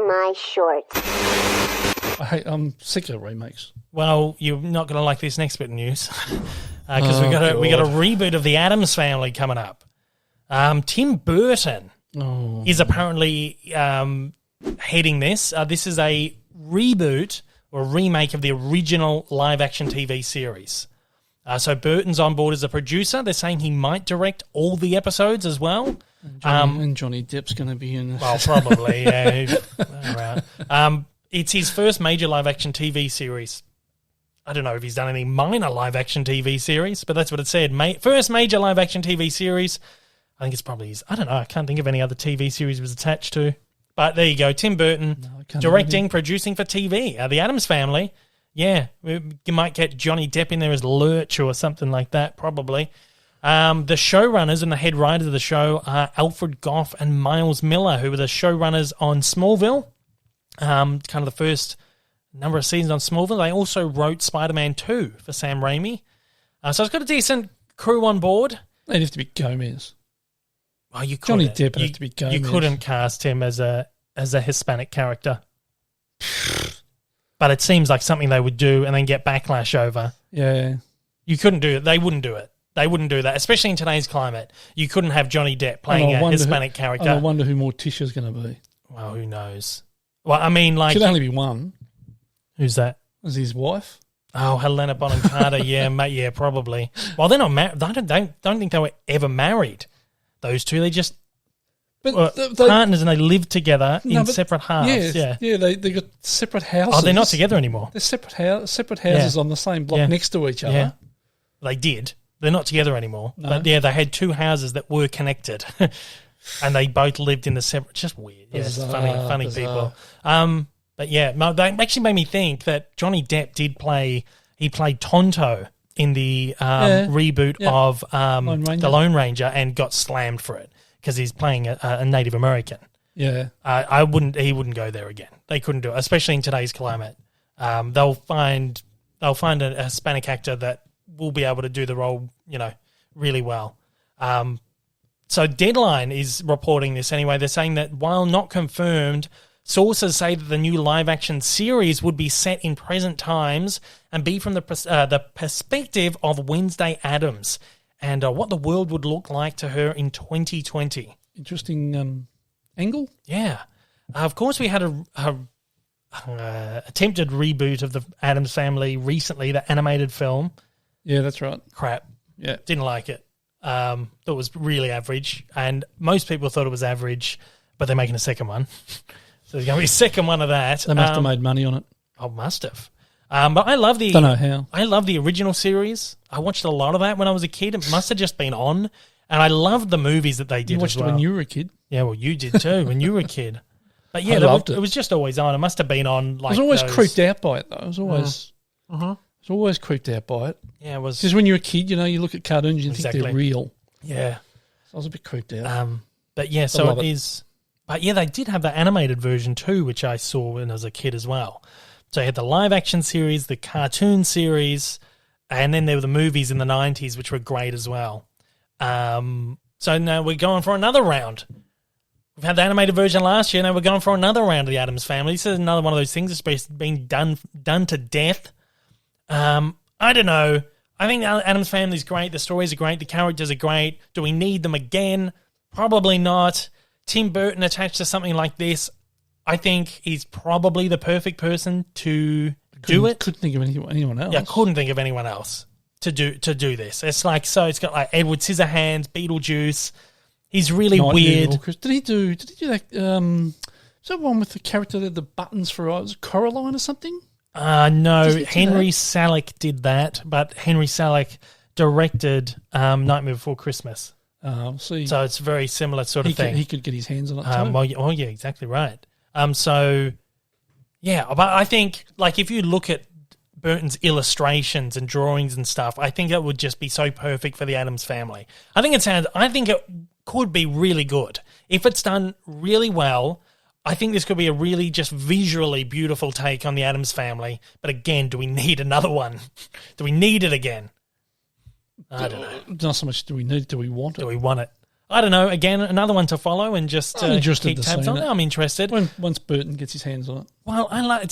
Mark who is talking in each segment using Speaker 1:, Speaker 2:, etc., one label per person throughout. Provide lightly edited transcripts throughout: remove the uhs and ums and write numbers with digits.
Speaker 1: my shorts.
Speaker 2: I'm sick of remakes.
Speaker 3: Well, you're not going to like this next bit of news because we got a reboot of the Addams Family coming up. Tim Burton is apparently heading this. This is a reboot or remake of the original live-action TV series. So Burton's on board as a producer. They're saying he might direct all the episodes as well.
Speaker 2: And Johnny Depp's going to be in this.
Speaker 3: Well, probably, yeah. All right. It's his first major live-action TV series. I don't know if he's done any minor live-action TV series, but that's what it said. First major live-action TV series. I think it's probably his. I don't know. I can't think of any other TV series it was attached to. But there you go. Tim Burton directing, producing for TV. The Addams Family. Yeah, you might get Johnny Depp in there as Lurch or something like that, probably. The showrunners and the head writers of the show are Alfred Gough and Miles Miller, who were the showrunners on Smallville, kind of the first number of seasons on Smallville. They also wrote Spider-Man 2 for Sam Raimi. So it's got a decent crew on board.
Speaker 2: They'd have to be Gomez.
Speaker 3: Oh, you couldn't.
Speaker 2: Johnny Depp would have to be Gomez.
Speaker 3: You couldn't cast him as a Hispanic character. But it seems like something they would do and then get backlash over.
Speaker 2: Yeah.
Speaker 3: You couldn't do it. They wouldn't do it. They wouldn't do that, especially in today's climate. You couldn't have Johnny Depp playing a Hispanic character.
Speaker 2: I wonder who Morticia's going to be.
Speaker 3: Well, who knows? Well, I mean, like...
Speaker 2: Should only be one.
Speaker 3: Who's that?
Speaker 2: Was his wife?
Speaker 3: Oh, Helena Bonham Carter. Yeah, mate. Yeah, probably. Well, they're not married. I don't think they were ever married. Those two, they just... But partners, and they live together in separate halves. Yeah,
Speaker 2: they got separate houses.
Speaker 3: Oh, they're not together anymore.
Speaker 2: They're separate houses on the same block next to each other.
Speaker 3: Yeah. They did. They're not together anymore. No. But yeah, they had two houses that were connected, and they both lived in the separate. Just weird. Yeah, it's funny people. But yeah, that actually made me think that Johnny Depp did play. He played Tonto in the reboot of The Lone Ranger and got slammed for it. Because he's playing a Native American.
Speaker 2: Yeah.
Speaker 3: He wouldn't go there again. They couldn't do it, especially in today's climate. They'll find a Hispanic actor that will be able to do the role, really well. So Deadline is reporting this anyway. They're saying that while not confirmed, sources say that the new live-action series would be set in present times and be from the perspective of Wednesday Addams, and what the world would look like to her in 2020.
Speaker 2: Interesting angle.
Speaker 3: Yeah. Of course, we had a attempted reboot of the Addams Family recently, the animated film.
Speaker 2: Yeah, that's right.
Speaker 3: Crap.
Speaker 2: Yeah.
Speaker 3: Didn't like it. Thought it was really average, and most people thought it was average, but they're making a second one. So there's going to be a second one of that.
Speaker 2: They must have made money on it.
Speaker 3: Oh, must have. But I love
Speaker 2: Don't know how.
Speaker 3: I love the original series. I watched a lot of that when I was a kid. It must have just been on, and I loved the movies that they did.
Speaker 2: You watched
Speaker 3: as well.
Speaker 2: it when you were a kid.
Speaker 3: Yeah, well, you did too when you were a kid. But yeah, it was just always on. It must have been on. Like,
Speaker 2: I was always creeped out by it, though. I was always creeped out by it.
Speaker 3: Yeah, it was.
Speaker 2: Because when you're a kid, you look at cartoons and you think they're real.
Speaker 3: Yeah,
Speaker 2: so I was a bit creeped out.
Speaker 3: But yeah, so it is. But yeah, they did have the animated version too, which I saw when I was a kid as well. So you had the live-action series, the cartoon series, and then there were the movies in the 90s, which were great as well. So now we're going for another round. We've had the animated version last year, now we're going for another round of the Addams Family. This is another one of those things that's been done to death. I don't know. I think the Addams Family is great. The stories are great. The characters are great. Do we need them again? Probably not. Tim Burton attached to something like this, I think he's probably the perfect person to do it.
Speaker 2: Couldn't think of anyone else.
Speaker 3: Yeah, couldn't think of anyone else to do this. It's like, so it's got like Edward Scissorhands, Beetlejuice. He's really weird.
Speaker 2: Did he do that? Is that one with the character that had the buttons for eyes? Coraline or something?
Speaker 3: No, Henry Selick did that, but Henry Selick directed Nightmare Before Christmas.
Speaker 2: See.
Speaker 3: So it's a very similar sort of thing.
Speaker 2: He could get his hands on it too.
Speaker 3: Oh, yeah, exactly right. So, yeah, but I think, like, if you look at Burton's illustrations and drawings and stuff, I think it would just be so perfect for the Addams Family. I think it could be really good. If it's done really well, I think this could be a really just visually beautiful take on the Addams Family. But again, do we need another one? Do we need it again? I don't know.
Speaker 2: Not so much do we need it, do we want it?
Speaker 3: Do we want it? I don't know. Again, another one to follow and just
Speaker 2: I'm interested
Speaker 3: keep
Speaker 2: to
Speaker 3: tabs
Speaker 2: see
Speaker 3: on.
Speaker 2: it.
Speaker 3: I'm interested.
Speaker 2: Once Burton gets his hands on it.
Speaker 3: Well, I like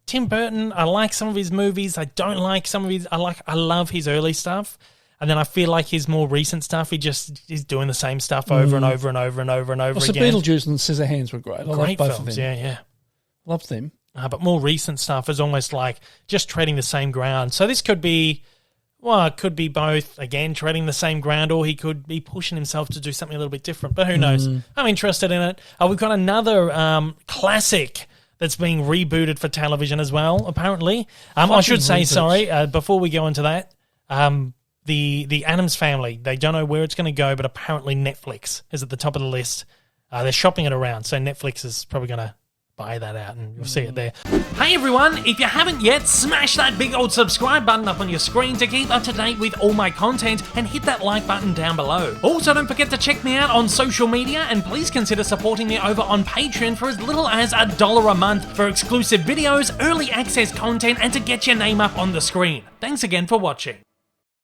Speaker 3: Tim Burton. I like some of his movies. I don't like some of his. I love his early stuff, and then I feel like his more recent stuff. He's doing the same stuff over and over and over and over and over
Speaker 2: So
Speaker 3: again.
Speaker 2: Beetlejuice and Scissorhands were great. I
Speaker 3: Great
Speaker 2: love both
Speaker 3: films.
Speaker 2: of them.
Speaker 3: Yeah.
Speaker 2: Loved them.
Speaker 3: But more recent stuff is almost like just treading the same ground. So this could be. Well, it could be both, again, treading the same ground, or he could be pushing himself to do something a little bit different. But who knows? I'm interested in it. We've got another classic that's being rebooted for television as well, apparently. I should say, sorry, before we go into that, the ADDAMS Family, they don't know where it's going to go, but apparently Netflix is at the top of the list. They're shopping it around, so Netflix is probably going to buy that out and you'll see it there. Hey everyone, if you haven't yet, smash that big old subscribe button up on your screen to keep up to date with all my content and hit that like button down below. Also, don't forget to check me out on social media and please consider supporting me over on Patreon for as little as $1 a month for exclusive videos, early access content and to get your name up on the screen. Thanks again for watching.